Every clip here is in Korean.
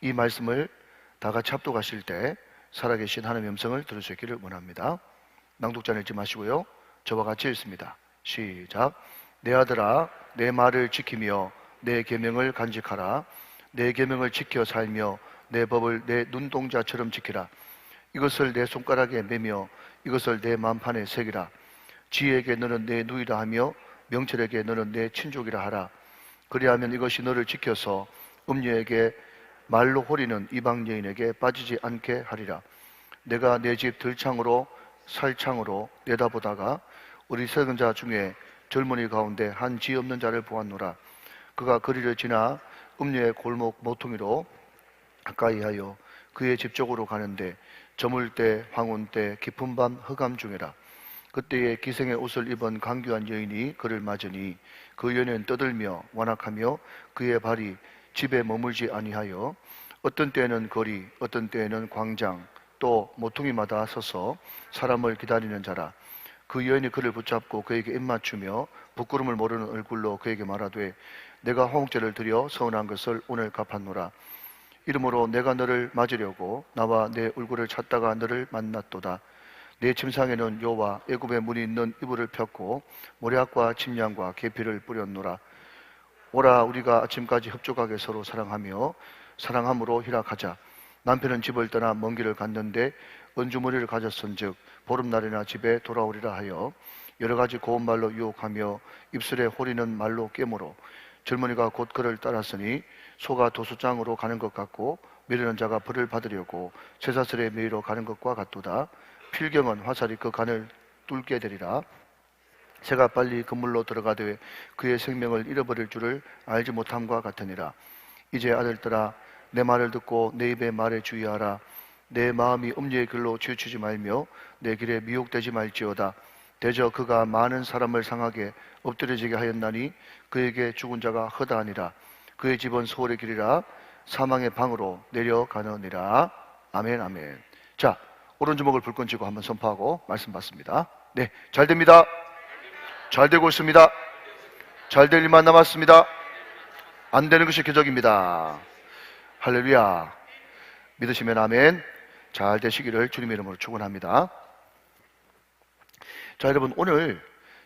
이 말씀을 다 같이 합독하실 때 살아계신 하나님의 음성을 들을 수 있기를 원합니다. 낭독자 읽지 마시고요. 저와 같이 읽습니다. 시작. 내 아들아, 내 말을 지키며 내 계명을 간직하라. 내 계명을 지켜 살며 내 법을 내 눈동자처럼 지키라. 이것을 내 손가락에 매며 이것을 내 마음판에 새기라. 지혜에게 너는 내 누이라 하며 명철에게 너는 내 친족이라 하라. 그리하면 이것이 너를 지켜서 음녀에게 말로 호리는 이방 여인에게 빠지지 않게 하리라. 내가 내 집 들창으로 살창으로 내다보다가 우리 썩은 자 중에 젊은이 가운데 한 지 없는 자를 보았노라. 그가 거리를 지나 음녀의 골목 모퉁이로 가까이하여 그의 집 쪽으로 가는데 저물 때 황혼 때 깊은 밤 흑암 중에라. 그때에 기생의 옷을 입은 강귀한 여인이 그를 맞으니 그 여인은 떠들며 완악하며 그의 발이 집에 머물지 아니하여 어떤 때에는 거리 어떤 때에는 광장 또 모퉁이마다 서서 사람을 기다리는 자라. 그 여인이 그를 붙잡고 그에게 입맞추며 부끄러움을 모르는 얼굴로 그에게 말하되 내가 화목제를 드려 서운한 것을 오늘 갚았노라. 이러므로 내가 너를 맞으려고 나와 내 얼굴을 찾다가 너를 만났도다. 내 침상에는 요와 애굽의 문이 있는 이불을 폈고 모략과 침량과 계피를 뿌렸노라. 오라 우리가 아침까지 흡족하게 서로 사랑하며 사랑함으로 희락하자. 남편은 집을 떠나 먼 길을 갔는데 은주머리를 가졌은즉 보름날이나 집에 돌아오리라 하여 여러 가지 고운 말로 유혹하며 입술에 호리는 말로 깨물어 젊은이가 곧 그를 따랐으니 소가 도수장으로 가는 것 같고 미르는 자가 벌을 받으려고 쇠사슬에 매이러 가는 것과 같도다. 필경은 화살이 그 간을 뚫게 되리라. 새가 빨리 그물로 들어가되 그의 생명을 잃어버릴 줄을 알지 못함과 같으니라. 이제 아들들아 내 말을 듣고 내 입의 말에 주의하라. 내 마음이 음녀의 길로 치우치지 말며 내 길에 미혹되지 말지어다. 대저 그가 많은 사람을 상하게 엎드려지게 하였나니 그에게 죽은 자가 허다하니라. 그의 집은 소홀의 길이라 사망의 방으로 내려가느니라. 아멘 아멘. 자, 오른주먹을 불끈 쥐고 한번 선포하고 말씀 받습니다. 네, 잘 됩니다. 잘 되고 있습니다. 잘 될 일만 남았습니다. 안 되는 것이 기적입니다. 할렐루야. 믿으시면 아멘. 잘 되시기를 주님의 이름으로 축원합니다. 자, 여러분 오늘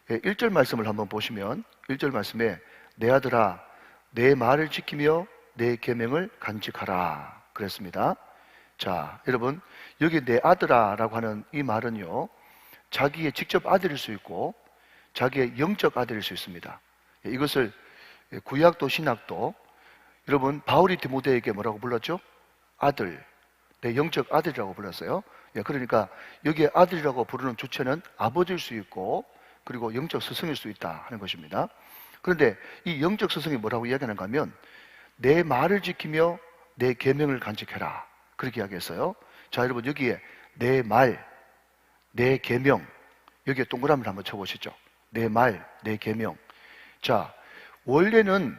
1절 말씀을 한번 보시면 1절 말씀에 내 아들아 내 말을 지키며 내 계명을 간직하라 그랬습니다. 자, 여러분 여기 내 아들아 라고 하는 이 말은요 자기의 직접 아들일 수 있고 자기의 영적 아들일 수 있습니다. 이것을 구약도 신약도 여러분 바울이 디모데에게 뭐라고 불렀죠? 아들, 내 영적 아들이라고 불렀어요. 그러니까 여기에 아들이라고 부르는 주체는 아버지일 수 있고 그리고 영적 스승일 수 있다 하는 것입니다. 그런데 이 영적 스승이 뭐라고 이야기하는가 하면 내 말을 지키며 내 계명을 간직해라 그렇게 이야기했어요. 자, 여러분 여기에 내 말, 내 계명 여기에 동그라미를 한번 쳐보시죠. 내 말, 내 계명. 자, 원래는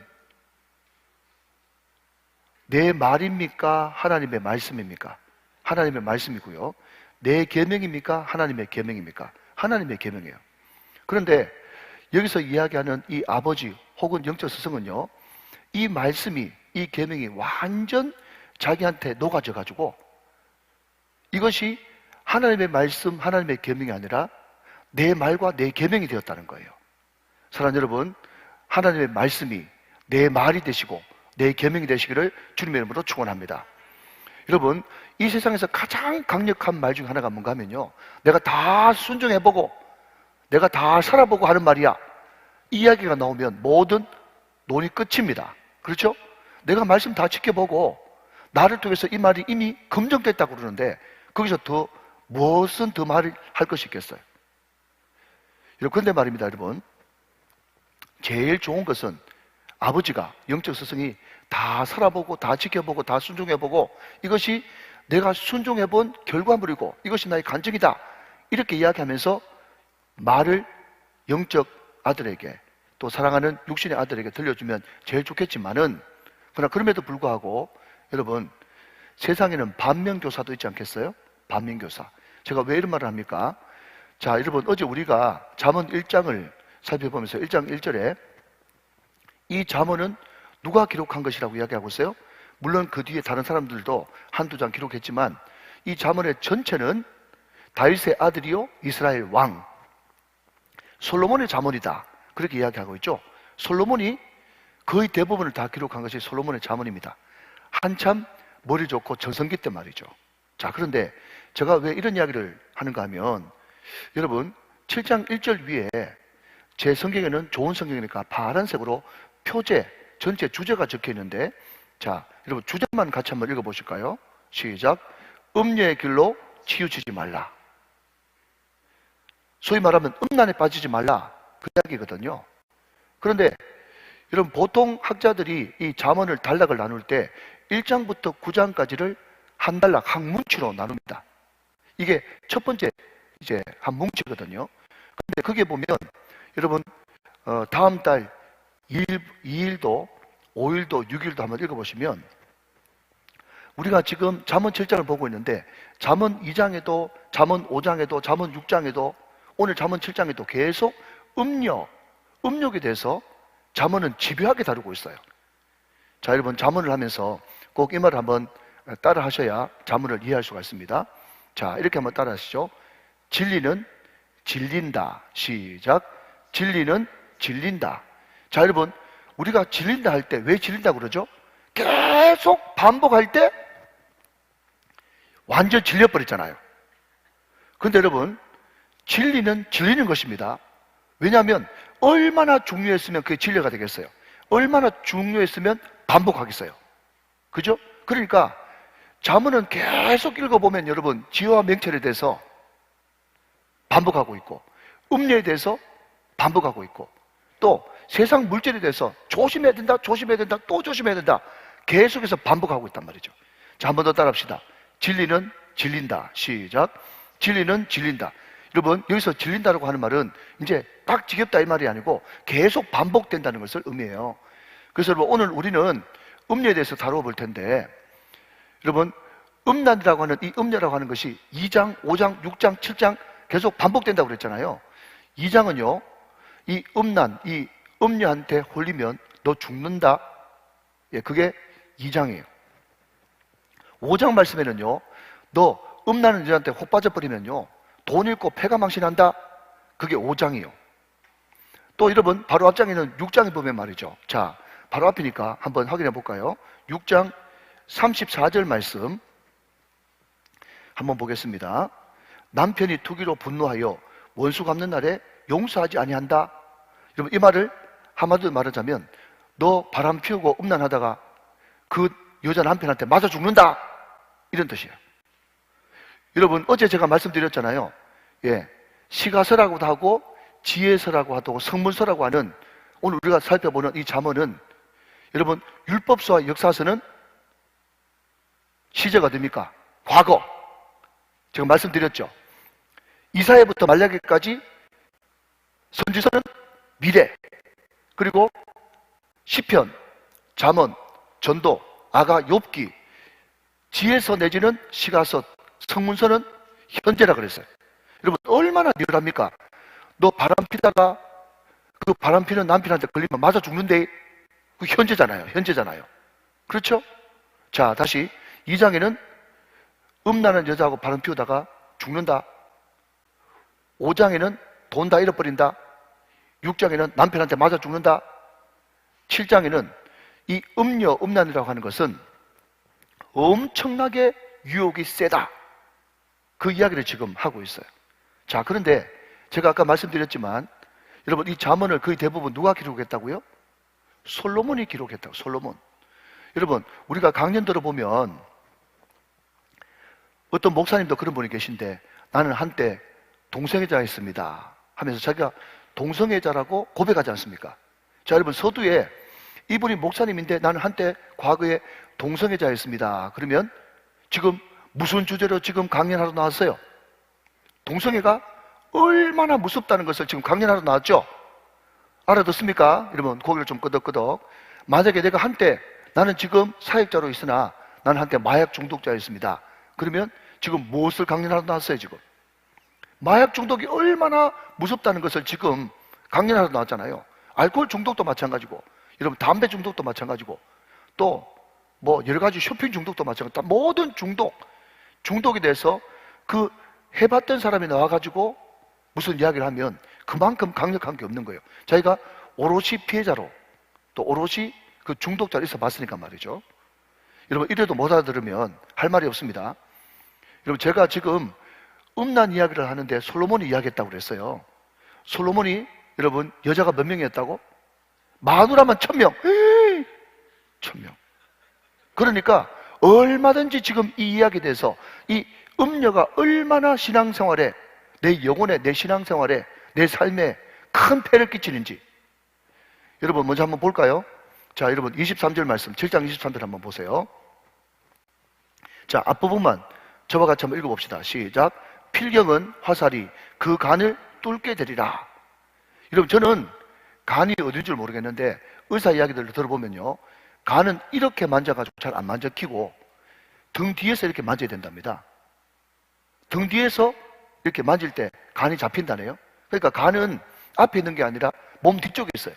내 말입니까? 하나님의 말씀입니까? 하나님의 말씀이고요. 내 계명입니까? 하나님의 계명입니까? 하나님의 계명이에요. 그런데 여기서 이야기하는 이 아버지 혹은 영적 스승은요 이 말씀이 이 계명이 완전 자기한테 녹아져 가지고 이것이 하나님의 말씀, 하나님의 계명이 아니라 내 말과 내 계명이 되었다는 거예요. 사랑하는 여러분, 하나님의 말씀이 내 말이 되시고 내 계명이 되시기를 주님의 이름으로 축원합니다. 여러분, 이 세상에서 가장 강력한 말 중 하나가 뭔가 하면요 내가 다 순종해보고 내가 다 살아보고 하는 말이야 이 이야기가 나오면 모든 논의 끝입니다. 그렇죠? 내가 말씀 다 지켜보고 나를 통해서 이 말이 이미 검증됐다고 그러는데 거기서 더 무엇은 더 말을 할 것이 있겠어요? 그런데 말입니다, 여러분. 제일 좋은 것은 아버지가, 영적 스승이 다 살아보고 다 지켜보고 다 순종해보고 이것이 내가 순종해본 결과물이고 이것이 나의 간증이다 이렇게 이야기하면서 말을 영적 아들에게 또 사랑하는 육신의 아들에게 들려주면 제일 좋겠지만은 그러나 그럼에도 불구하고 여러분 세상에는 반면교사도 있지 않겠어요? 반면교사. 제가 왜 이런 말을 합니까? 자, 여러분 어제 우리가 잠언 1장을 살펴보면서 1장 1절에 이 잠언은 누가 기록한 것이라고 이야기하고 있어요? 물론 그 뒤에 다른 사람들도 한두 장 기록했지만 이 잠언의 전체는 다윗의 아들이요 이스라엘 왕 솔로몬의 잠언이다, 그렇게 이야기하고 있죠. 솔로몬이 거의 대부분을 다 기록한 것이 솔로몬의 잠언입니다. 한참 머리 좋고 전성기 때 말이죠. 자, 그런데 제가 왜 이런 이야기를 하는가 하면, 여러분 7장 1절 위에 제 성경에는 좋은 성경이니까 파란색으로 표제, 전체 주제가 적혀 있는데, 자, 여러분 주제만 같이 한번 읽어보실까요? 시작. 음녀의 길로 치우치지 말라. 소위 말하면 음란에 빠지지 말라, 그 이야기거든요. 그런데 여러분 보통 학자들이 이 잠언을 단락을 나눌 때 1장부터 9장까지를 한 단락, 한 뭉치로 나눕니다. 이게 첫 번째 이제 한 뭉치거든요. 근데 거기에 보면 여러분 다음 달 2일도 5일도 6일도 한번 읽어보시면, 우리가 지금 잠언 7장을 보고 있는데 잠언 2장에도 잠언 5장에도 잠언 6장에도 오늘 잠언 7장에도 계속 음욕에 대해서 잠언은 집요하게 다루고 있어요. 자, 여러분 잠언을 하면서 꼭 이 말을 한번 따라 하셔야 잠언을 이해할 수가 있습니다. 자, 이렇게 한번 따라 하시죠. 진리는 질린다. 시작. 진리는 질린다. 자, 여러분 우리가 질린다 할 때 왜 질린다 그러죠? 계속 반복할 때 완전 질려버리잖아요. 그런데 여러분 진리는 질리는 것입니다. 왜냐하면 얼마나 중요했으면 그게 진리가 되겠어요? 얼마나 중요했으면 반복하겠어요? 그죠? 그러니까 잠언은 계속 읽어보면 여러분 지혜와 명철에 대해서 반복하고 있고, 음료에 대해서 반복하고 있고, 또 세상 물질에 대해서 조심해야 된다, 조심해야 된다, 또 조심해야 된다, 계속해서 반복하고 있단 말이죠. 자, 한 번 더 따라합시다. 진리는 질린다. 시작. 진리는 질린다. 여러분 여기서 질린다라고 하는 말은 이제 딱 지겹다 이 말이 아니고 계속 반복된다는 것을 의미해요. 그래서 여러분 오늘 우리는 음료에 대해서 다루어 볼 텐데, 여러분 음란이라고 하는 이 음료라고 하는 것이 2장, 5장, 6장, 7장 계속 반복된다고 그랬잖아요. 2장은요 이 음란, 이 음료한테 홀리면 너 죽는다. 예, 그게 2장이에요. 5장 말씀에는요, 너 음란한 여자한테 혹 빠져버리면요 돈 잃고 패가 망신한다. 그게 5장이에요. 또 여러분 바로 앞장에는 6장에 보면 말이죠. 자, 바로 앞이니까 한번 확인해 볼까요? 6장 34절 말씀 한번 보겠습니다. 남편이 투기로 분노하여 원수 갚는 날에 용서하지 아니한다. 여러분 이 말을 한마디로 말하자면 너 바람 피우고 음란하다가 그 여자 남편한테 맞아 죽는다, 이런 뜻이에요. 여러분 어제 제가 말씀드렸잖아요. 예, 시가서라고도 하고 지혜서라고 하고 성문서라고 하는 오늘 우리가 살펴보는 이 잠언은, 여러분 율법서와 역사서는 시제가 됩니까? 과거. 제가 말씀드렸죠. 이사야부터 말라기까지 선지서는 미래, 그리고 시편, 잠언, 전도, 아가, 욥기, 지혜서 내지는 시가서, 성문서는 현재라 그랬어요. 여러분 얼마나 리얼합니까? 너 바람 피다가 그 바람 피는 남편한테 걸리면 맞아 죽는데, 그 현재잖아요. 그렇죠? 자, 다시 2장에는 음란한 여자하고 바람 피우다가 죽는다. 5장에는 돈 다 잃어버린다. 6장에는 남편한테 맞아 죽는다. 7장에는 이 음란이라고 하는 것은 엄청나게 유혹이 세다. 그 이야기를 지금 하고 있어요. 자, 그런데 제가 아까 말씀드렸지만 여러분 이 잠언을 거의 대부분 누가 기록했다고요? 솔로몬이 기록했다고. 솔로몬. 여러분 우리가 강연 들어보면 어떤 목사님도 그런 분이 계신데, 나는 한때 동성애자였습니다 하면서 자기가 동성애자라고 고백하지 않습니까? 자, 여러분 서두에 이분이 목사님인데 나는 한때 과거에 동성애자였습니다 그러면 지금 무슨 주제로 지금 강연하러 나왔어요? 동성애가 얼마나 무섭다는 것을 지금 강연하러 나왔죠? 알아듣습니까? 여러분 고개를 좀 끄덕끄덕. 만약에 내가 한때 나는 지금 사역자로 있으나 나는 한때 마약 중독자였습니다 그러면 지금 무엇을 강연하러 나왔어요? 지금 마약 중독이 얼마나 무섭다는 것을 지금 강연하러 나왔잖아요. 알코올 중독도 마찬가지고, 여러분 담배 중독도 마찬가지고, 또 뭐 여러 가지 쇼핑 중독도 마찬가지다. 모든 중독이 돼서 그 해봤던 사람이 나와가지고 무슨 이야기를 하면 그만큼 강력한 게 없는 거예요. 자기가 오롯이 피해자로 또 오롯이 그 중독자로 있어 봤으니까 말이죠. 여러분 이래도 못 알아들으면 할 말이 없습니다. 여러분 제가 지금 음란 이야기를 하는데 솔로몬이 이야기했다고 그랬어요. 솔로몬이 여러분 여자가 몇 명이었다고? 마누라만 1000명. 1000명. 그러니까 얼마든지 지금 이 이야기에 대해서 이 음녀가 얼마나 신앙생활에 내 영혼에 내 신앙생활에 내 삶에 큰 폐를 끼치는지 여러분 먼저 한번 볼까요? 자 여러분 23절 말씀 7장 23절 한번 보세요. 자 앞부분만 저와 같이 한번 읽어봅시다. 시작. 필경은 화살이 그 간을 뚫게 되리라. 여러분 저는 간이 어딘 줄 모르겠는데 의사 이야기들을 들어보면요 간은 이렇게 만져가지고 잘 안 만져키고 등 뒤에서 이렇게 만져야 된답니다. 등 뒤에서 이렇게 만질 때 간이 잡힌다네요. 그러니까 간은 앞에 있는 게 아니라 몸 뒤쪽에 있어요.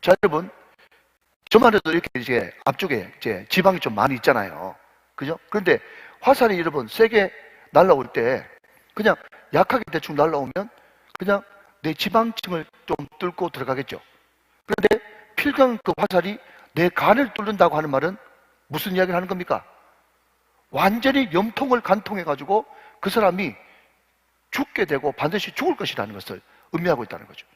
자 여러분 저만 해도 이렇게 이제 앞쪽에 이제 지방이 좀 많이 있잖아요. 그죠? 그런데 화살이 여러분 세게 날라올 때 그냥 약하게 대충 날라오면 그냥 내 지방층을 좀 뚫고 들어가겠죠. 그런데 필경 그 화살이 내 간을 뚫는다고 하는 말은 무슨 이야기를 하는 겁니까? 완전히 염통을 간통해가지고 그 사람이 죽게 되고 반드시 죽을 것이라는 것을 의미하고 있다는 거죠.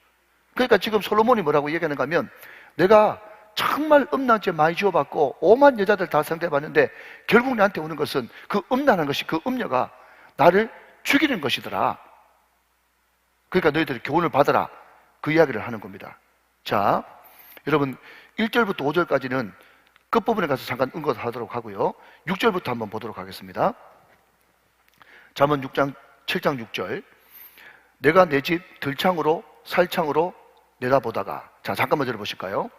그러니까 지금 솔로몬이 뭐라고 얘기하는가 하면 내가 정말 음란죄 많이 지어봤고 오만 여자들 다 상대해봤는데 결국 나한테 오는 것은 그 음란한 것이 그 음녀가 나를 죽이는 것이더라. 그러니까 너희들이 교훈을 받아라. 그 이야기를 하는 겁니다. 자, 여러분 1절부터 5절까지는 끝부분에 가서 잠깐 언급하도록 하고요. 6절부터 한번 보도록 하겠습니다. 잠언 6장 7장 6절 내가 내 집 들창으로 살창으로 내다보다가 자 잠깐만 들어보실까요?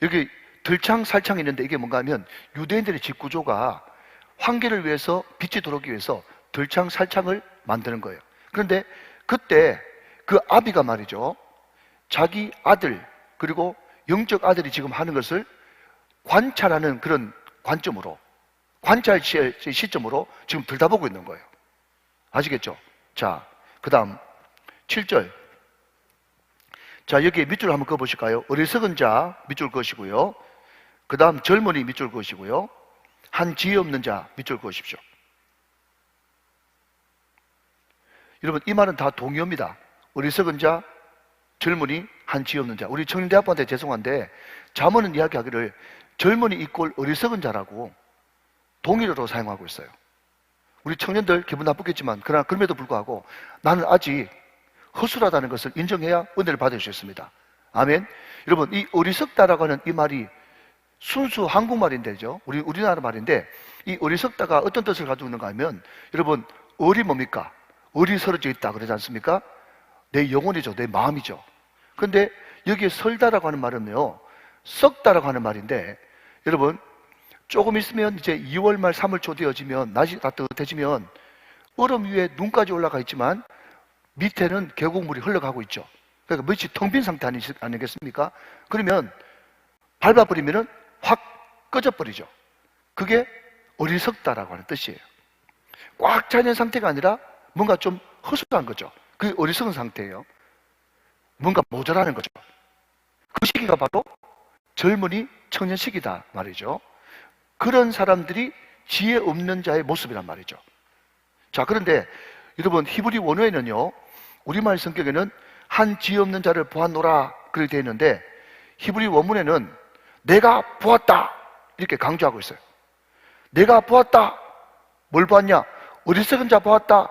여기 들창 살창이 있는데 이게 뭔가 하면 유대인들의 집 구조가 환기를 위해서 빛이 들어오기 위해서 들창 살창을 만드는 거예요. 그런데 그때 그 아비가 말이죠 자기 아들 그리고 영적 아들이 지금 하는 것을 관찰하는 그런 관점으로 관찰 시점으로 지금 들여다보고 있는 거예요. 아시겠죠? 자, 그 다음 7절 자 여기 밑줄 한번 그어보실까요? 어리석은 자 밑줄 그으시고요. 그 다음 젊은이 밑줄 그으시고요. 한 지혜 없는 자 밑줄 그으십시오. 여러분 이 말은 다 동의어입니다. 어리석은 자, 젊은이, 한 지혜 없는 자. 우리 청년대학부한테 죄송한데 잠언은 이야기하기를 젊은이 이꼴 어리석은 자라고 동일어로 사용하고 있어요. 우리 청년들 기분 나쁘겠지만 그러나 그럼에도 불구하고 나는 아직 허술하다는 것을 인정해야 은혜를 받을 수 있습니다. 아멘. 여러분 이 어리석다라고 하는 이 말이 순수 한국말인데죠. 우리나라 말인데 이 어리석다가 어떤 뜻을 가지고 있는가 하면 여러분 어리 뭡니까? 어리서러져 있다 그러지 않습니까? 내 영혼이죠. 내 마음이죠. 그런데 여기에 설다라고 하는 말은요 썩다라고 하는 말인데 여러분 조금 있으면 이제 2월 말 3월 초 되어지면 날씨 따뜻해지면 얼음 위에 눈까지 올라가 있지만 밑에는 계곡물이 흘러가고 있죠. 그러니까 밑이 텅 빈 상태 아니겠습니까? 그러면 밟아버리면 확 꺼져버리죠. 그게 어리석다라고 하는 뜻이에요. 꽉 차있는 상태가 아니라 뭔가 좀 허술한 거죠. 그게 어리석은 상태예요. 뭔가 모자라는 거죠. 그 시기가 바로 젊은이 청년 시기다 말이죠. 그런 사람들이 지혜 없는 자의 모습이란 말이죠. 자, 그런데 여러분 히브리 원어에는요 우리말 성격에는 한 지혜 없는 자를 보았노라 그렇게 되어 있는데 히브리 원문에는 내가 보았다 이렇게 강조하고 있어요. 내가 보았다. 뭘 보았냐? 어리석은 자 보았다.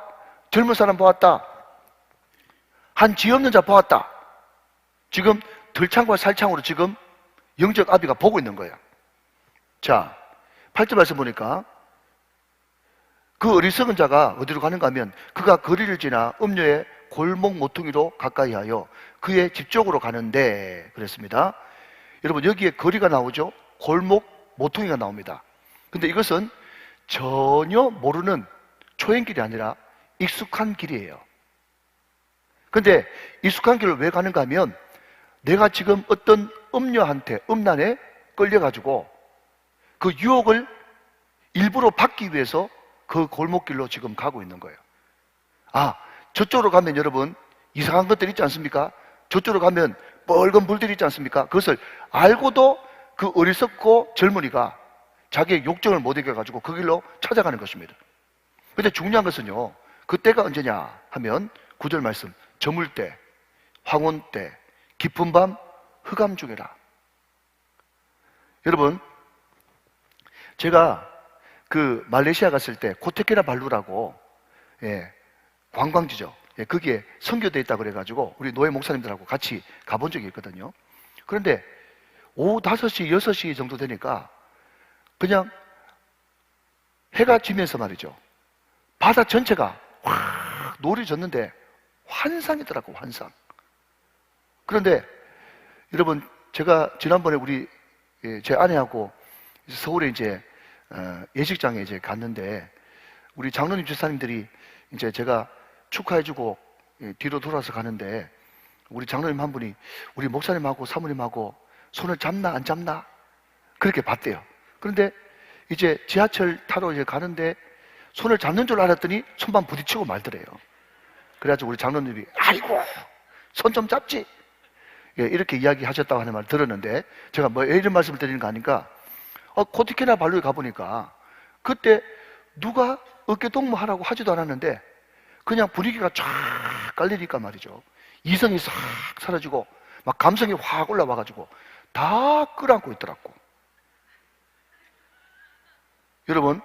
젊은 사람 보았다. 한 지혜 없는 자 보았다. 지금 들창과 살창으로 지금 영적 아비가 보고 있는 거예요. 자, 8절 말씀 보니까 그 어리석은 자가 어디로 가는가 하면 그가 거리를 지나 음녀의 골목 모퉁이로 가까이 하여 그의 집 쪽으로 가는데 그랬습니다. 여러분 여기에 거리가 나오죠. 골목 모퉁이가 나옵니다. 근데 이것은 전혀 모르는 초행길이 아니라 익숙한 길이에요. 근데 익숙한 길을 왜 가는가 하면 내가 지금 어떤 음녀한테 음란에 끌려가지고 그 유혹을 일부러 받기 위해서 그 골목길로 지금 가고 있는 거예요. 아, 저쪽으로 가면 여러분 이상한 것들 있지 않습니까? 저쪽으로 가면 뻘건 물들이 있지 않습니까? 그것을 알고도 그 어리석고 젊은이가 자기의 욕정을 못 이겨가지고 그 길로 찾아가는 것입니다. 근데 중요한 것은요, 그때가 언제냐 하면 9절 말씀, 저물 때, 황혼 때, 깊은 밤, 흑암 중에라. 여러분, 제가 그 말레이시아 갔을 때 코테키나발루라고, 관광지죠. 거기에 선교돼 있다고 그래가지고 우리 노예 목사님들하고 같이 가본 적이 있거든요. 그런데 오후 5시, 6시 정도 되니까 그냥 해가 지면서 말이죠, 바다 전체가 확 노을이 졌는데 환상이더라고, 환상. 그런데 여러분, 제가 지난번에 제 아내하고 서울에 이제 예식장에 이제 갔는데 우리 장로님 집사님들이 이제 제가 축하해주고 뒤로 돌아서 가는데 우리 장로님 한 분이 우리 목사님하고 사모님하고 손을 잡나 안 잡나 그렇게 봤대요. 그런데 이제 지하철 타러 이제 가는데 손을 잡는 줄 알았더니 손만 부딪히고 말더래요. 그래가지고 우리 장로님이 아이고 손 좀 잡지, 이렇게 이야기하셨다고 하는 말 들었는데, 제가 뭐 이런 말씀을 드리는 거 아니까 코티키나발루에 가보니까 그때 누가 어깨 동무하라고 하지도 않았는데 그냥 분위기가 쫙 깔리니까 말이죠, 이성이 싹 사라지고 막 감성이 확 올라와가지고 다 끌어안고 있더라고. 여러분,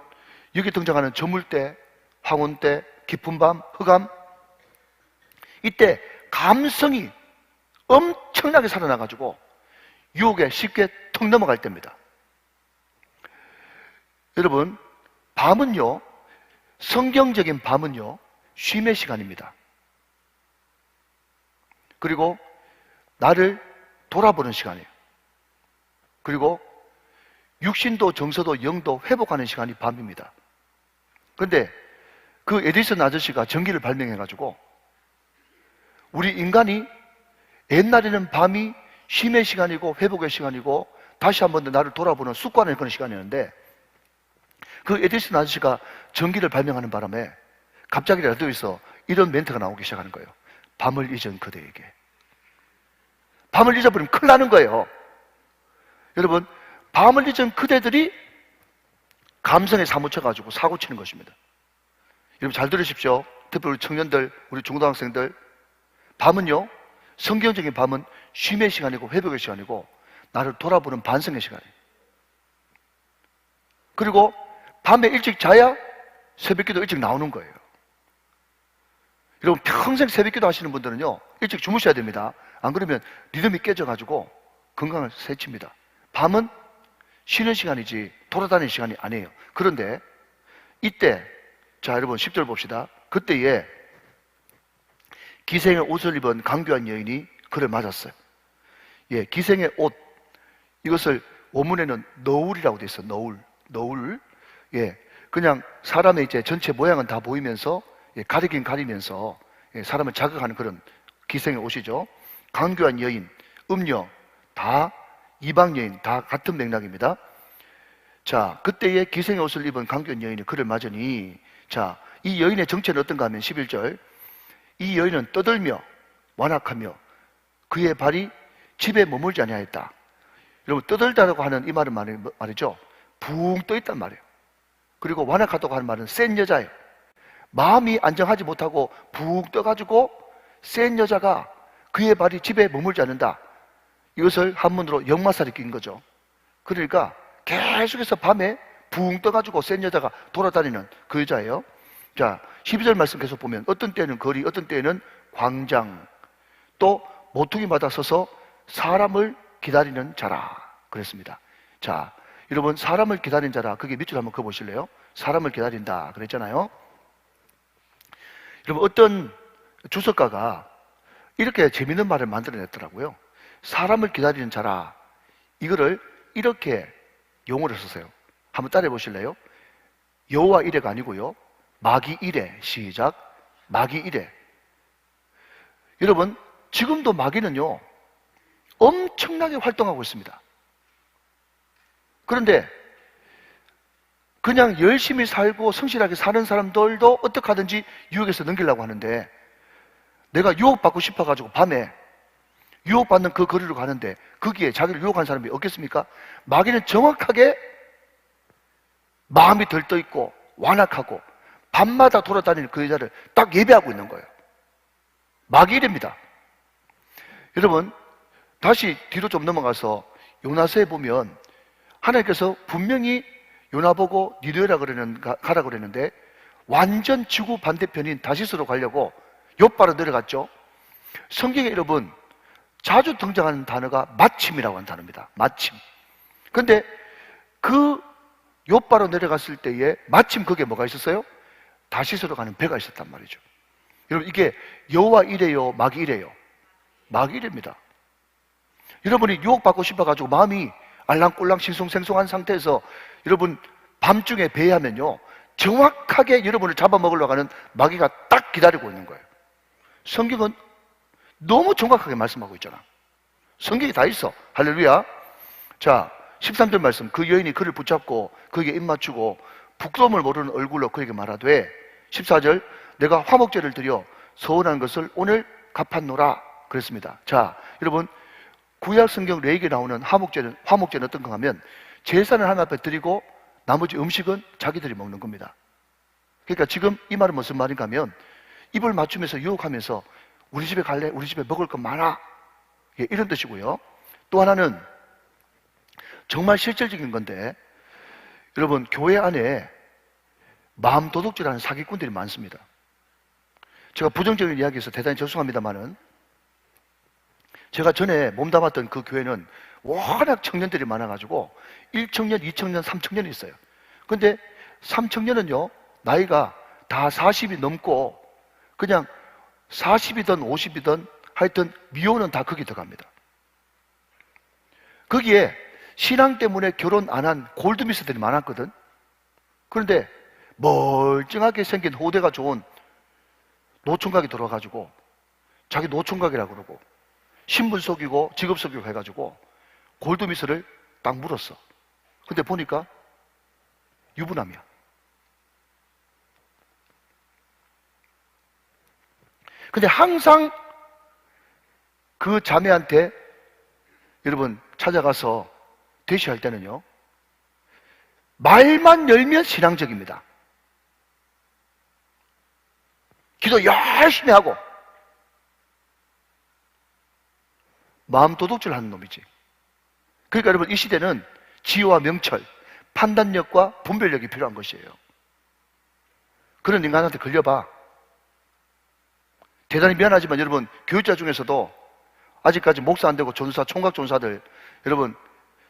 여기 등장하는 저물 때, 황혼 때, 깊은 밤, 흑암, 이때 감성이 엄청나게 살아나가지고 유혹에 쉽게 턱 넘어갈 때입니다. 여러분, 밤은요, 성경적인 밤은요, 쉼의 시간입니다. 그리고 나를 돌아보는 시간이에요. 그리고 육신도 정서도 영도 회복하는 시간이 밤입니다. 그런데 그 에디슨 아저씨가 전기를 발명해가지고 우리 인간이 옛날에는 밤이 쉼의 시간이고 회복의 시간이고 다시 한 번 더 나를 돌아보는 습관의 그런 시간이었는데, 그 에디슨 아저씨가 전기를 발명하는 바람에 갑자기 라디오에서 이런 멘트가 나오기 시작하는 거예요. 밤을 잊은 그대에게. 밤을 잊어버리면 큰일 나는 거예요. 여러분, 밤을 잊은 그대들이 감성에 사무쳐가지고 사고치는 것입니다. 여러분 잘 들으십시오. 특히 우리 청년들, 우리 중고등학생들, 밤은요, 성경적인 밤은 쉼의 시간이고 회복의 시간이고 나를 돌아보는 반성의 시간이에요. 그리고 밤에 일찍 자야 새벽기도 일찍 나오는 거예요. 여러분, 평생 새벽기도 하시는 분들은요, 일찍 주무셔야 됩니다. 안 그러면 리듬이 깨져가지고 건강을 해칩니다. 밤은 쉬는 시간이지 돌아다니는 시간이 아니에요. 그런데 이때, 자 여러분 10절 봅시다. 그때에 기생의 옷을 입은 강교한 여인이 그를 맞았어요. 기생의 옷, 이것을 원문에는 너울이라고 돼 있어요. 너울. 그냥 사람의 이제 전체 모양은 다 보이면서, 가리긴 가리면서, 사람을 자극하는 그런 기생의 옷이죠. 강교한 여인, 음녀, 다 이방 여인, 다 같은 맥락입니다. 자, 그때의 기생의 옷을 입은 강교한 여인이 그를 맞으니, 자, 이 여인의 정체는 어떤가 하면 11절, 이 여인은 떠들며 완악하며 그의 발이 집에 머물지 아니하였다. 여러분, 떠들다라고 하는 이 말은 말이죠, 붕 떠 있단 말이에요. 그리고 완악하다고 하는 말은 센 여자예요. 마음이 안정하지 못하고 붕 떠가지고 센 여자가 그의 발이 집에 머물지 않는다. 이것을 한문으로 역마살이 낀 거죠. 그러니까 계속해서 밤에 붕 떠가지고 센 여자가 돌아다니는 그 여자예요. 자, 12절 말씀 계속 보면 어떤 때는 거리, 어떤 때는 광장, 또 모퉁이마다 서서 사람을 기다리는 자라 그랬습니다. 자, 여러분, 사람을 기다리는 자라, 그게 밑줄 한번 그어보실래요? 사람을 기다린다 그랬잖아요. 여러분, 어떤 주석가가 이렇게 재밌는 말을 만들어냈더라고요. 사람을 기다리는 자라, 이거를 이렇게 용어를 썼어요. 한번 따라해 보실래요? 여호와 이레가 아니고요, 마귀 이레. 시작. 마귀 이레. 여러분, 지금도 마귀는요, 엄청나게 활동하고 있습니다. 그런데 그냥 열심히 살고 성실하게 사는 사람들도 어떻게 하든지 유혹에서 넘기려고 하는데, 내가 유혹받고 싶어가지고 밤에 유혹받는 그 거리로 가는데 거기에 자기를 유혹한 사람이 없겠습니까? 마귀는 정확하게 마음이 들떠있고 완악하고 밤마다 돌아다니는 그 여자를 딱 예배하고 있는 거예요. 마귀 이랍니다. 여러분, 다시 뒤로 좀 넘어가서 요나서에 보면 하나님께서 분명히 요나 보고 니느웨라 가라 그랬는데 완전 지구 반대편인 다시스로 가려고 욥바로 내려갔죠. 성경에 여러분 자주 등장하는 단어가 마침이라고 하는 단어입니다. 마침. 근데 그 욥바로 내려갔을 때에 마침 거기에 뭐가 있었어요? 다시스로 가는 배가 있었단 말이죠. 여러분, 이게 여호와 이래요, 마귀 이래요? 마귀 이랍니다. 여러분이 유혹받고 싶어가지고 마음이 알랑꼴랑 싱숭생숭한 상태에서 여러분 밤중에 배회하면요, 정확하게 여러분을 잡아먹으려고 하는 마귀가 딱 기다리고 있는 거예요. 성경은 너무 정확하게 말씀하고 있잖아. 성경이 다 있어. 할렐루야. 자, 13절 말씀. 그 여인이 그를 붙잡고 그에게 입 맞추고 부끄러움을 모르는 얼굴로 그에게 말하되, 14절, 내가 화목제를 드려 서운한 것을 오늘 갚았노라 그랬습니다. 자, 여러분, 구약 성경 레위기에 나오는 화목제는 어떤 거 하면 제사는 하나님 앞에 드리고 나머지 음식은 자기들이 먹는 겁니다. 그러니까 지금 이 말은 무슨 말인가 하면 입을 맞추면서 유혹하면서 우리 집에 갈래? 우리 집에 먹을 거 많아. 예, 이런 뜻이고요. 또 하나는 정말 실질적인 건데, 여러분, 교회 안에 마음 도둑질하는 사기꾼들이 많습니다. 제가 부정적인 이야기해서 대단히 죄송합니다만은, 제가 전에 몸담았던 그 교회는 워낙 청년들이 많아가지고 1청년, 2청년, 3청년이 있어요. 근데 3청년은요 나이가 다 40이 넘고 그냥 40이든 50이든 하여튼 미혼은 다 거기 들어갑니다. 거기에 신앙 때문에 결혼 안 한 골드미스들이 많았거든. 그런데 멀쩡하게 생긴 호대가 좋은 노총각이 들어와가지고 자기 노총각이라고 그러고 신분 속이고 직업 속이고 해가지고 골드미스를 딱 물었어. 근데 보니까 유부남이야. 근데 항상 그 자매한테 여러분 찾아가서 대시할 때는요, 말만 열면 신앙적입니다. 기도 열심히 하고 마음 도둑질 하는 놈이지. 그러니까 여러분, 이 시대는 지혜와 명철, 판단력과 분별력이 필요한 것이에요. 그런 인간한테 걸려봐. 대단히 미안하지만 여러분, 교육자 중에서도 아직까지 목사 안 되고 전사, 총각 전사들 여러분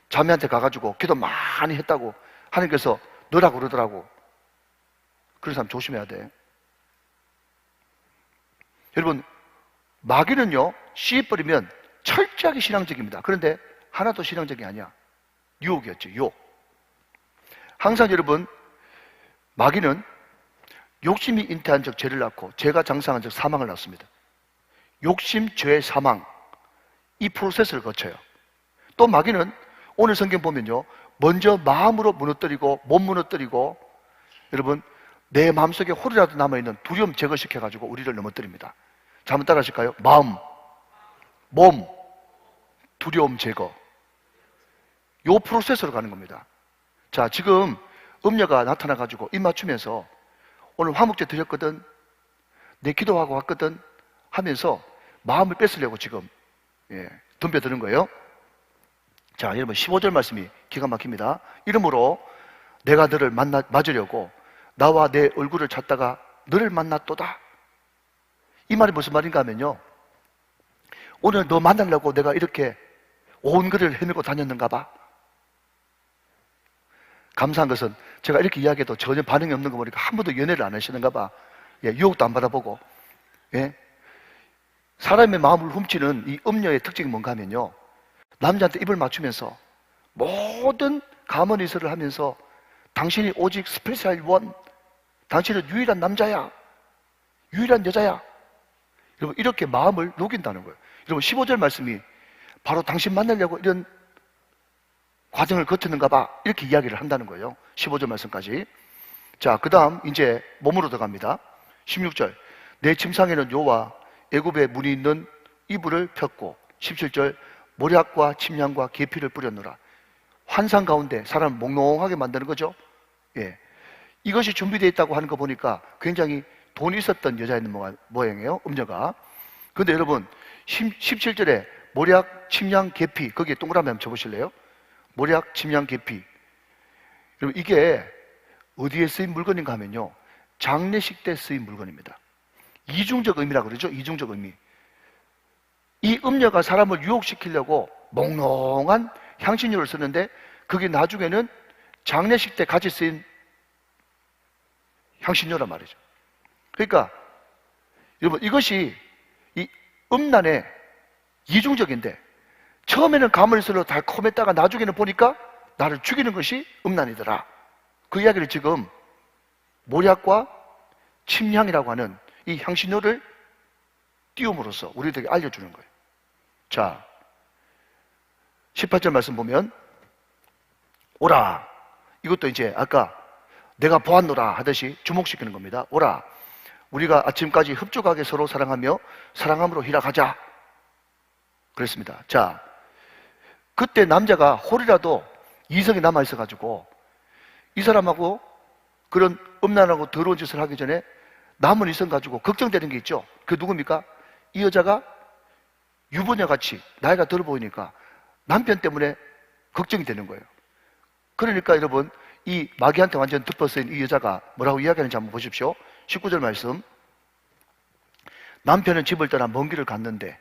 자매한테 가가지고 기도 많이 했다고 하나님께서 너라고 그러더라고. 그런 사람 조심해야 돼. 여러분, 마귀는요 씌입버리면 철저하게 신앙적입니다. 그런데 하나도 신앙적이 아니야. 유혹이었죠, 유혹. 항상 여러분, 마귀는 욕심이 잉태한 적 죄를 낳고 죄가 장성한 적 사망을 낳습니다. 욕심, 죄, 사망, 이 프로세스를 거쳐요. 또 마귀는 오늘 성경 보면요, 먼저 마음으로 무너뜨리고 못 무너뜨리고 여러분 내 마음속에 홀이라도 남아있는 두려움 제거시켜가지고 우리를 넘어뜨립니다. 자, 한번 따라 하실까요? 마음, 몸, 두려움 제거. 요 프로세스로 가는 겁니다. 자, 지금 음녀가 나타나가지고 입 맞추면서 오늘 화목제 드렸거든, 내 기도하고 왔거든 하면서 마음을 뺏으려고 지금 덤벼드는 거예요. 자, 여러분 15절 말씀이 기가 막힙니다. 이러므로 내가 너를 맞으려고 나와 내 얼굴을 찾다가 너를 만났도다. 이 말이 무슨 말인가 하면요, 오늘 너 만나려고 내가 이렇게 온 거리를 헤매고 다녔는가 봐. 감사한 것은 제가 이렇게 이야기해도 전혀 반응이 없는 거 보니까 한 번도 연애를 안 하시는가 봐. 예, 유혹도 안 받아보고. 예? 사람의 마음을 훔치는 이 음녀의 특징이 뭔가 하면요, 남자한테 입을 맞추면서 모든 가문이설을 하면서 당신이 오직 스페셜 원, 당신은 유일한 남자야, 유일한 여자야, 여러분 이렇게 마음을 녹인다는 거예요. 여러분 15절 말씀이 바로 당신 만나려고 이런 과정을 거쳤는가 봐, 이렇게 이야기를 한다는 거예요. 15절 말씀까지. 자, 그 다음 이제 몸으로 들어갑니다. 16절, 내 침상에는 요와 애굽의 문이 있는 이불을 폈고, 17절, 모략과 침향과 계피를 뿌렸노라. 환상 가운데 사람을 몽롱하게 만드는 거죠. 예, 이것이 준비되어 있다고 하는 거 보니까 굉장히 돈이 있었던 여자였는 모양이에요, 음녀가. 그런데 여러분, 17절에 모략, 침향, 계피, 거기에 동그라미 한번 쳐보실래요? 모략, 침향, 계피. 여러분, 이게 어디에 쓰인 물건인가 하면요, 장례식 때 쓰인 물건입니다. 이중적 의미라고 그러죠. 이중적 의미. 이 음녀가 사람을 유혹시키려고 몽롱한 향신료를 쓰는데, 그게 나중에는 장례식 때 같이 쓰인 향신료란 말이죠. 그러니까 여러분, 이것이 이 음란의 이중적인데, 처음에는 가물스러워 달콤했다가 나중에는 보니까 나를 죽이는 것이 음란이더라. 그 이야기를 지금 모략과 침향이라고 하는 이 향신료를 띄움으로써 우리들에게 알려주는 거예요. 자, 18절 말씀 보면, 오라. 이것도 이제 아까 내가 보았노라 하듯이 주목시키는 겁니다. 오라. 우리가 아침까지 흡족하게 서로 사랑하며 사랑함으로 희락하자. 그랬습니다. 자, 그때 남자가 홀이라도 이성이 남아있어가지고 이 사람하고 그런 음란하고 더러운 짓을 하기 전에 남은 이성 가지고 걱정되는 게 있죠. 그게 누굽니까? 이 여자가 유부녀같이 나이가 들어 보이니까 남편 때문에 걱정이 되는 거예요. 그러니까 여러분, 이 마귀한테 완전 덮어쓰인 이 여자가 뭐라고 이야기하는지 한번 보십시오. 19절 말씀. 남편은 집을 떠나 먼 길을 갔는데,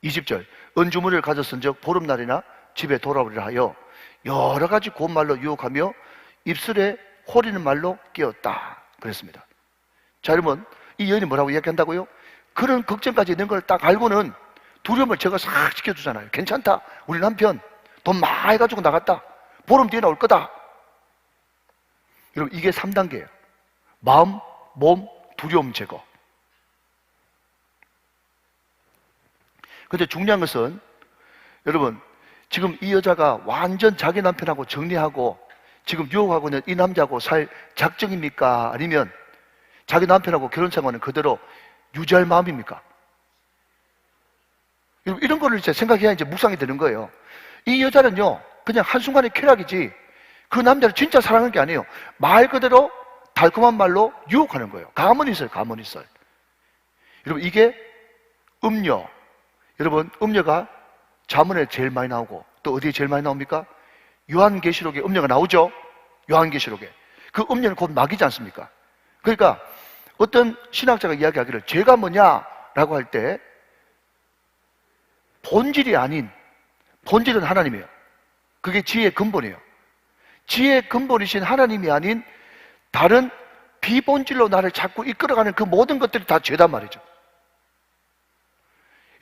20절, 은주머니를 가졌은즉 보름날이나 집에 돌아오리라 하여 여러 가지 고운 말로 유혹하며 입술에 호리는 말로 깨었다. 그랬습니다. 자, 여러분, 이 여인이 뭐라고 이야기한다고요? 그런 걱정까지 있는 걸 딱 알고는 두려움을 제가 싹 지켜주잖아요. 괜찮다. 우리 남편 돈 많이 가지고 나갔다. 보름 뒤에 나올 거다. 여러분, 이게 3단계예요. 마음, 몸, 두려움 제거. 근데 중요한 것은, 여러분, 지금 이 여자가 완전 자기 남편하고 정리하고 지금 유혹하고 있는 이 남자하고 살 작정입니까? 아니면 자기 남편하고 결혼 생활은 그대로 유지할 마음입니까? 여러분, 이런 거를 이제 생각해야 이제 묵상이 되는 거예요. 이 여자는요, 그냥 한순간의 쾌락이지 그 남자를 진짜 사랑하는 게 아니에요. 말 그대로 달콤한 말로 유혹하는 거예요. 가만히 있어요, 가만히 있어요. 여러분, 이게 음녀. 여러분, 음녀가 자문에 제일 많이 나오고 또 어디에 제일 많이 나옵니까? 요한계시록에 음녀가 나오죠. 요한계시록에. 그 음녀는 곧 마귀지 않습니까? 그러니까 어떤 신학자가 이야기하기를, 죄가 뭐냐라고 할 때 본질이 아닌, 본질은 하나님이에요. 그게 지혜의 근본이에요. 지혜의 근본이신 하나님이 아닌 다른 비본질로 나를 자꾸 이끌어가는 그 모든 것들이 다 죄단 말이죠.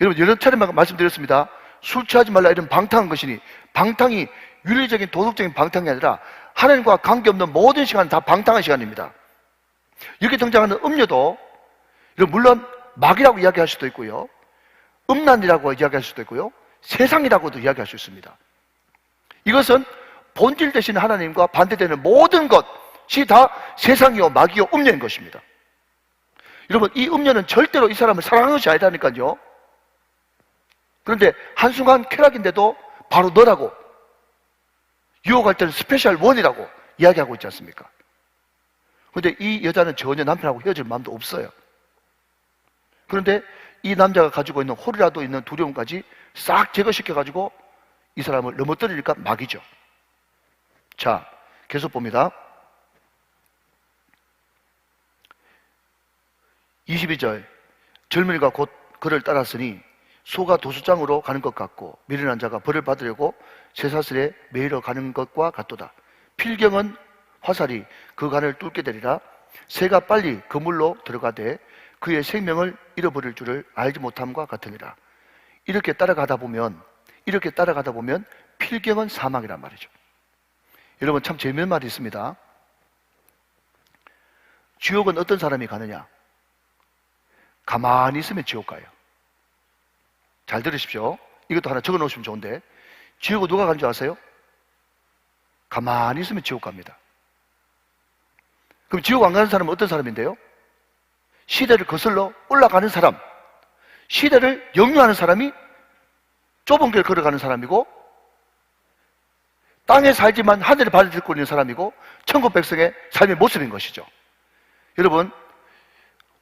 여러분, 여러 차례 말씀드렸습니다. 술 취하지 말라 이런 방탕한 것이니, 방탕이 윤리적인 도덕적인 방탕이 아니라 하나님과 관계없는 모든 시간은 다 방탕한 시간입니다. 여기 등장하는 음료도 물론 마귀라고 이야기할 수도 있고요, 음란이라고 이야기할 수도 있고요, 세상이라고도 이야기할 수 있습니다. 이것은 본질 되신 하나님과 반대되는 모든 것이 다 세상이요, 마귀요, 음료인 것입니다. 여러분, 이 음료는 절대로 이 사람을 사랑하는 것이 아니라니까요. 그런데 한순간 쾌락인데도 바로 너라고, 유혹할 때는 스페셜 원이라고 이야기하고 있지 않습니까? 그런데 이 여자는 전혀 남편하고 헤어질 마음도 없어요. 그런데 이 남자가 가지고 있는 홀이라도 있는 두려움까지 싹 제거시켜가지고 이 사람을 넘어뜨리니까 마귀죠. 자, 계속 봅니다. 22절, 젊은이가 곧 그를 따랐으니 소가 도수장으로 가는 것 같고 미련한 자가 벌을 받으려고 쇠사슬에 매이러 가는 것과 같도다. 필경은 화살이 그 간을 뚫게 되리라. 새가 빨리 그물로 들어가되 그의 생명을 잃어버릴 줄을 알지 못함과 같으니라. 이렇게 따라가다 보면 필경은 사망이란 말이죠. 여러분, 참 재미있는 말이 있습니다. 지옥은 어떤 사람이 가느냐? 가만히 있으면 지옥 가요. 잘 들으십시오. 이것도 하나 적어 놓으시면 좋은데, 지옥은 누가 가는 줄 아세요? 가만히 있으면 지옥 갑니다. 그럼 지옥 안 가는 사람은 어떤 사람인데요? 시대를 거슬러 올라가는 사람, 시대를 역류하는 사람이 좁은 길 걸어가는 사람이고, 땅에 살지만 하늘에 발을 딛고 있는 사람이고, 천국 백성의 삶의 모습인 것이죠. 여러분,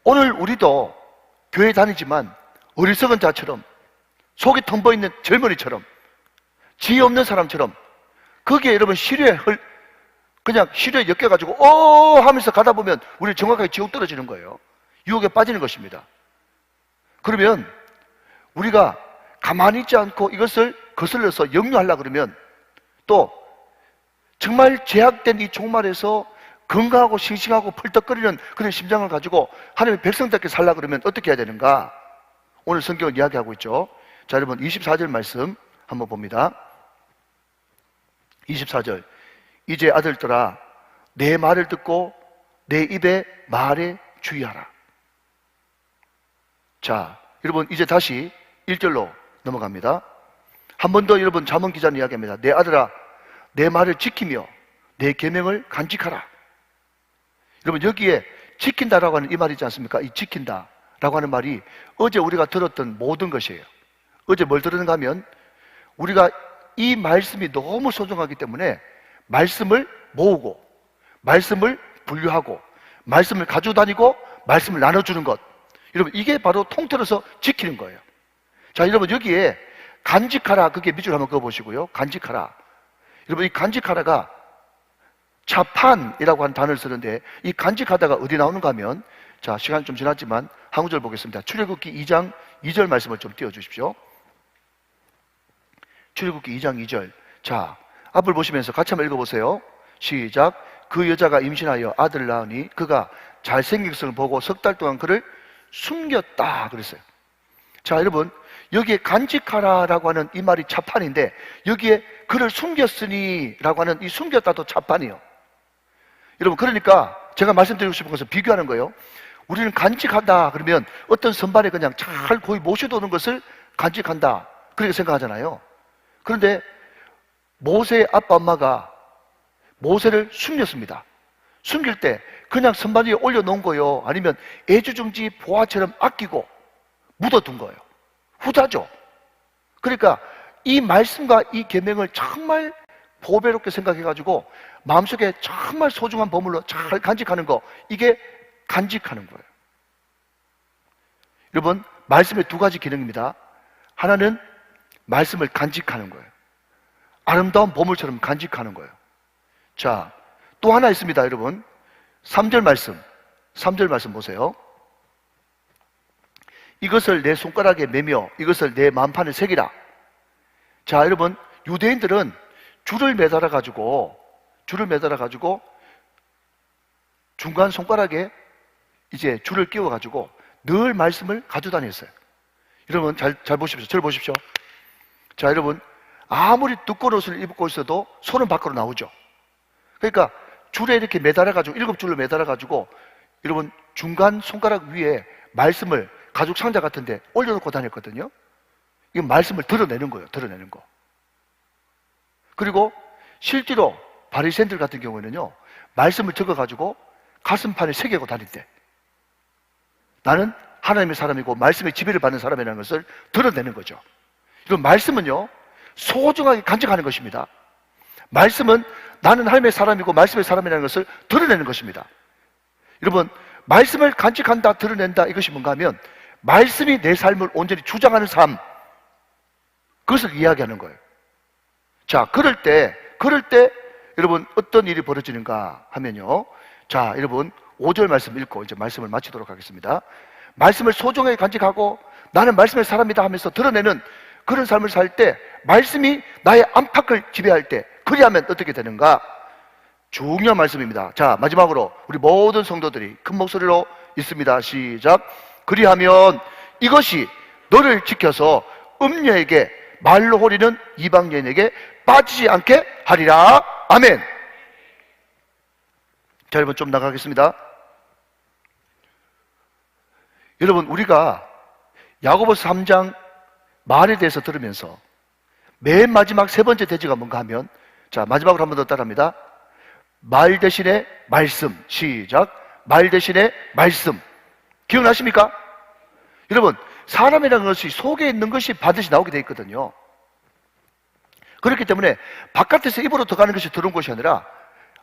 오늘 우리도 교회 다니지만 어리석은 자처럼, 속이 텅 비어있는 젊은이처럼, 지혜 없는 사람처럼, 거기에 여러분 그냥 시류에 엮여가지고 하면서 가다 보면 우리 정확하게 지옥 떨어지는 거예요. 유혹에 빠지는 것입니다. 그러면 우리가 가만히 있지 않고 이것을 거슬러서 역류하려고 그러면, 또 정말 제약된 이 종말에서 건강하고 싱싱하고 펄떡거리는 그런 심장을 가지고 하나님의 백성답게 살려고 그러면 어떻게 해야 되는가? 오늘 성경을 이야기하고 있죠. 자, 여러분 24절 말씀 한번 봅니다. 24절, 이제 아들들아 내 말을 듣고 내 입의 말에 주의하라. 자, 여러분 이제 다시 1절로 넘어갑니다. 한 번 더 여러분 잠언 기자는 이야기합니다. 내 아들아 내 말을 지키며 내 계명을 간직하라. 여러분 여기에 지킨다라고 하는 이 말이지 않습니까? 이 지킨다라고 하는 말이 어제 우리가 들었던 모든 것이에요. 어제 뭘 들었는가 하면, 우리가 이 말씀이 너무 소중하기 때문에 말씀을 모으고, 말씀을 분류하고, 말씀을 가지고 다니고, 말씀을 나눠주는 것. 여러분 이게 바로 통틀어서 지키는 거예요. 자, 여러분 여기에 간직하라, 그게 밑줄 한번 그어보시고요. 간직하라. 여러분 이 간직하라가 자판이라고 하는 단어를 쓰는데, 이 간직하다가 어디 나오는가 하면, 자, 시간이 좀 지났지만 한 구절 보겠습니다. 출애굽기 2장 2절 말씀을 좀 띄워주십시오. 출애굽기 2장 2절. 자, 앞을 보시면서 같이 한번 읽어보세요. 시작. 그 여자가 임신하여 아들을 낳으니 그가 잘생긴 것을 보고 석 달 동안 그를 숨겼다 그랬어요. 자, 여러분 여기에 간직하라라고 하는 이 말이 자판인데, 여기에 그를 숨겼으니 라고 하는 이 숨겼다도 자판이에요. 여러분 그러니까 제가 말씀드리고 싶은 것은 비교하는 거예요. 우리는 간직한다 그러면 어떤 선반에 그냥 잘 거의 모셔두는 것을 간직한다 그렇게 생각하잖아요. 그런데 모세의 아빠 엄마가 모세를 숨겼습니다. 숨길 때 그냥 선반 위에 올려놓은 거예요? 아니면 애주중지 보화처럼 아끼고 묻어둔 거예요? 후자죠. 그러니까 이 말씀과 이 계명을 정말 보배롭게 생각해가지고 마음속에 정말 소중한 보물로 잘 간직하는 거, 이게 간직하는 거예요. 여러분 말씀의 두 가지 기능입니다. 하나는 말씀을 간직하는 거예요. 아름다운 보물처럼 간직하는 거예요. 자, 또 하나 있습니다. 여러분 3절 말씀 보세요. 이것을 내 손가락에 매며 이것을 내 만판에 새기라. 자, 여러분 유대인들은 줄을 매달아 가지고 중간 손가락에 이제 줄을 끼워 가지고 늘 말씀을 가지고 다녔어요. 여러분 잘 보십시오. 저를 보십시오. 자, 여러분 아무리 두꺼운 옷을 입고 있어도 손은 밖으로 나오죠. 그러니까 줄에 이렇게 매달아 가지고 7줄로 매달아 가지고 여러분 중간 손가락 위에 말씀을 가죽 상자 같은데 올려놓고 다녔거든요. 이건 말씀을 드러내는 거예요. 드러내는 거. 그리고 실제로 바리새인들 같은 경우에는요, 말씀을 적어가지고 가슴판에 새기고 다닐 때 나는 하나님의 사람이고 말씀의 지배를 받는 사람이라는 것을 드러내는 거죠. 이런 말씀은요 소중하게 간직하는 것입니다. 말씀은 나는 하나님의 사람이고 말씀의 사람이라는 것을 드러내는 것입니다. 여러분 말씀을 간직한다, 드러낸다, 이것이 뭔가 하면 말씀이 내 삶을 온전히 주장하는 삶, 그것을 이야기하는 거예요. 자, 그럴 때 여러분 어떤 일이 벌어지는가 하면요, 자, 여러분 5절 말씀 읽고 이제 말씀을 마치도록 하겠습니다. 말씀을 소중하게 간직하고 나는 말씀의 사람이다 하면서 드러내는 그런 삶을 살 때, 말씀이 나의 안팎을 지배할 때, 그리하면 어떻게 되는가? 중요한 말씀입니다. 자, 마지막으로 우리 모든 성도들이 큰 목소리로 읽습니다. 시작. 그리하면 이것이 너를 지켜서 음녀에게 말로 호리는 이방 여인에게 빠지지 않게 하리라. 아멘. 자, 여러분 좀 나가겠습니다. 여러분 우리가 야고보서 3장 말에 대해서 들으면서 맨 마지막 세 번째 대지가 뭔가 하면 자, 마지막으로 한 번 더 따라합니다. 말 대신에 말씀. 시작. 말 대신에 말씀. 기억나십니까? 여러분, 사람이라는 것이 속에 있는 것이 반드시 나오게 되어 있거든요. 그렇기 때문에 바깥에서 입으로 들어가는 것이 더러운 것이 아니라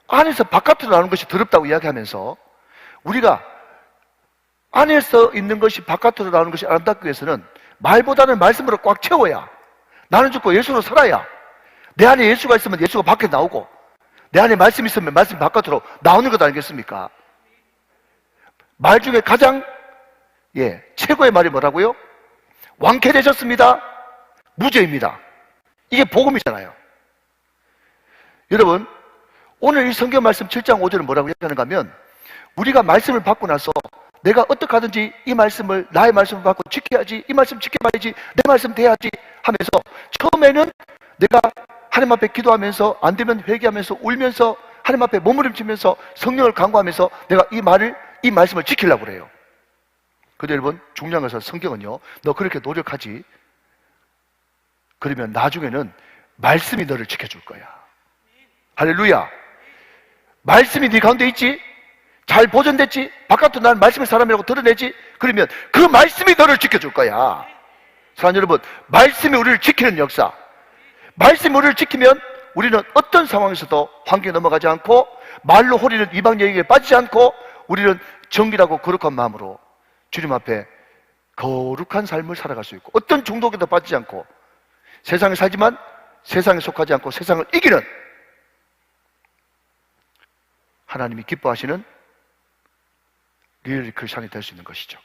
안에서 바깥으로 나오는 것이 더럽다고 이야기하면서, 우리가 안에서 있는 것이 바깥으로 나오는 것이 아름답기 위해서는 말보다는 말씀으로 꽉 채워야, 나는 죽고 예수로 살아야, 내 안에 예수가 있으면 예수가 밖에 나오고, 내 안에 말씀이 있으면 말씀이 바깥으로 나오는 것 아니겠습니까? 말 중에 가장 최고의 말이 뭐라고요? 완쾌되셨습니다. 무죄입니다. 이게 복음이잖아요. 여러분, 오늘 이 성경 말씀 7장 5절은 뭐라고 얘기하는가 하면, 우리가 말씀을 받고 나서 내가 어떻게 하든지 이 말씀을, 나의 말씀을 받고 지켜야지, 이 말씀 지켜봐야지, 내 말씀 돼야지 하면서, 처음에는 내가 하나님 앞에 기도하면서, 안 되면 회개하면서, 울면서, 하나님 앞에 몸부림치면서 성령을 간구하면서 내가 이 말씀을 지키려고 그래요. 근데 여러분, 중요한 것은 성경은요, 너 그렇게 노력하지, 그러면 나중에는 말씀이 너를 지켜줄 거야. 할렐루야. 말씀이 네 가운데 있지, 잘 보존됐지, 바깥으로 난 말씀의 사람이라고 드러내지, 그러면 그 말씀이 너를 지켜줄 거야. 사랑하는 여러분, 말씀이 우리를 지키는 역사, 말씀이 우리를 지키면 우리는 어떤 상황에서도 환경에 넘어가지 않고, 말로 호리는 이방 여인에게 빠지지 않고, 우리는 정결하고 거룩한 마음으로 주님 앞에 거룩한 삶을 살아갈 수 있고, 어떤 중독에도 빠지지 않고, 세상에 살지만 세상에 속하지 않고 세상을 이기는 하나님이 기뻐하시는 리얼 크리스천이 될 수 있는 것이죠.